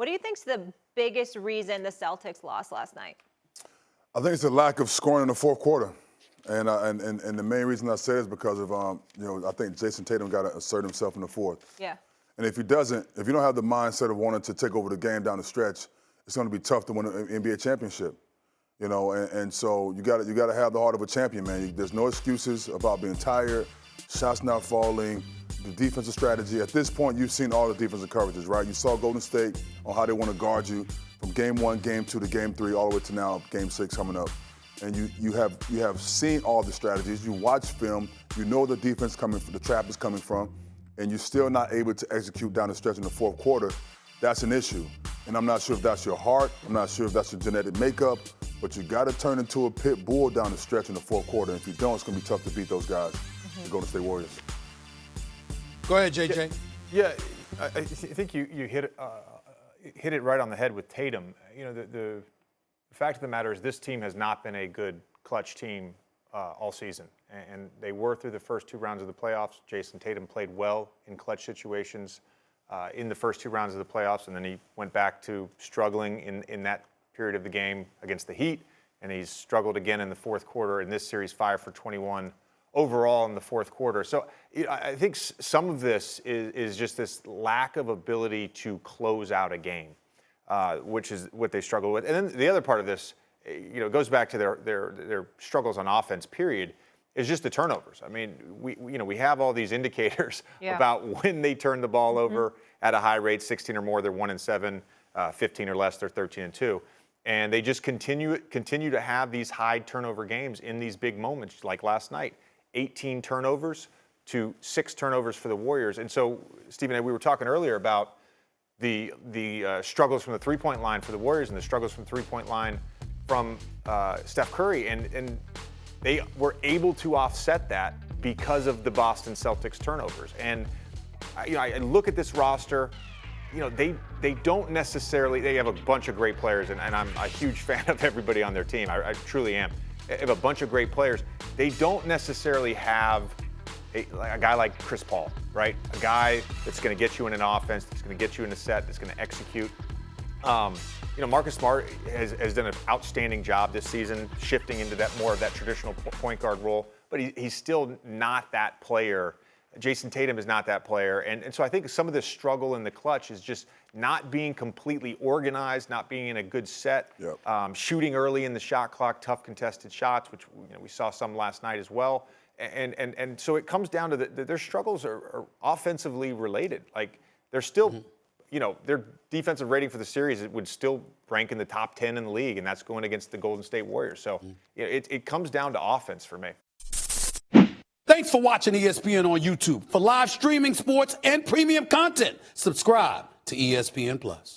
What do you think's the biggest reason the Celtics lost last night? I think it's the lack of scoring in the fourth quarter. And the main reason I say it is because of, I think Jason Tatum got to assert himself in the fourth. Yeah. And if he doesn't, if you don't have the mindset of wanting to take over the game down the stretch, it's going to be tough to win an NBA championship. And so you got to have the heart of a champion, man. There's no excuses about being tired, shots not falling, the defensive strategy. At this point, you've seen all the defensive coverages, right? You saw Golden State on how they want to guard you from game 1, game 2 to game 3, all the way to now game 6 coming up. And you have seen all the strategies. You watch film. You know the defense the trap is coming from, and you're still not able to execute down the stretch in the fourth quarter. That's an issue. And I'm not sure if that's your heart. I'm not sure if that's your genetic makeup. But you got to turn into a pit bull down the stretch in the fourth quarter. And if you don't, it's going to be tough to beat those guys, the Golden State Warriors. Go ahead, JJ. Yeah, I think you hit it right on the head with Tatum. The fact of the matter is this team has not been a good clutch team all season. And they were through the first 2 rounds of the playoffs. Jason Tatum played well in clutch situations in the first 2 rounds of the playoffs, and then he went back to struggling in that period of the game against the Heat, and he's struggled again in the fourth quarter in this series, 5 for 21 overall in the fourth quarter. So I think some of this is just this lack of ability to close out a game, which is what they struggle with. And then the other part of this, goes back to their struggles on offense, period, is just the turnovers. I mean, we have all these indicators about when they turn the ball over at a high rate, 16 or more, they're 1-7, 15 or less, they're 13-2. And they just continue to have these high turnover games in these big moments, like last night. 18 turnovers to 6 turnovers for the Warriors. And so, Stephen, we were talking earlier about the struggles from the three-point line for the Warriors and the struggles from the three-point line from Steph Curry. And they were able to offset that because of the Boston Celtics turnovers. And I look at this roster. They don't necessarily. They have a bunch of great players, and I'm a huge fan of everybody on their team. I truly am. They have a bunch of great players. They don't necessarily have a guy like Chris Paul, right? A guy that's going to get you in an offense, that's going to get you in a set, that's going to execute. Marcus Smart has done an outstanding job this season, shifting into that more of that traditional point guard role. But he's still not that player. Jason Tatum is not that player. And so I think some of this struggle in the clutch is just not being completely organized, not being in a good set, shooting early in the shot clock, tough contested shots, which we saw some last night as well. And so it comes down to their struggles are offensively related. Like they're still, their defensive rating for the series would still rank in the top 10 in the league, and that's going against the Golden State Warriors. So it comes down to offense for me. Thanks for watching ESPN on YouTube. For live streaming sports and premium content, subscribe to ESPN+.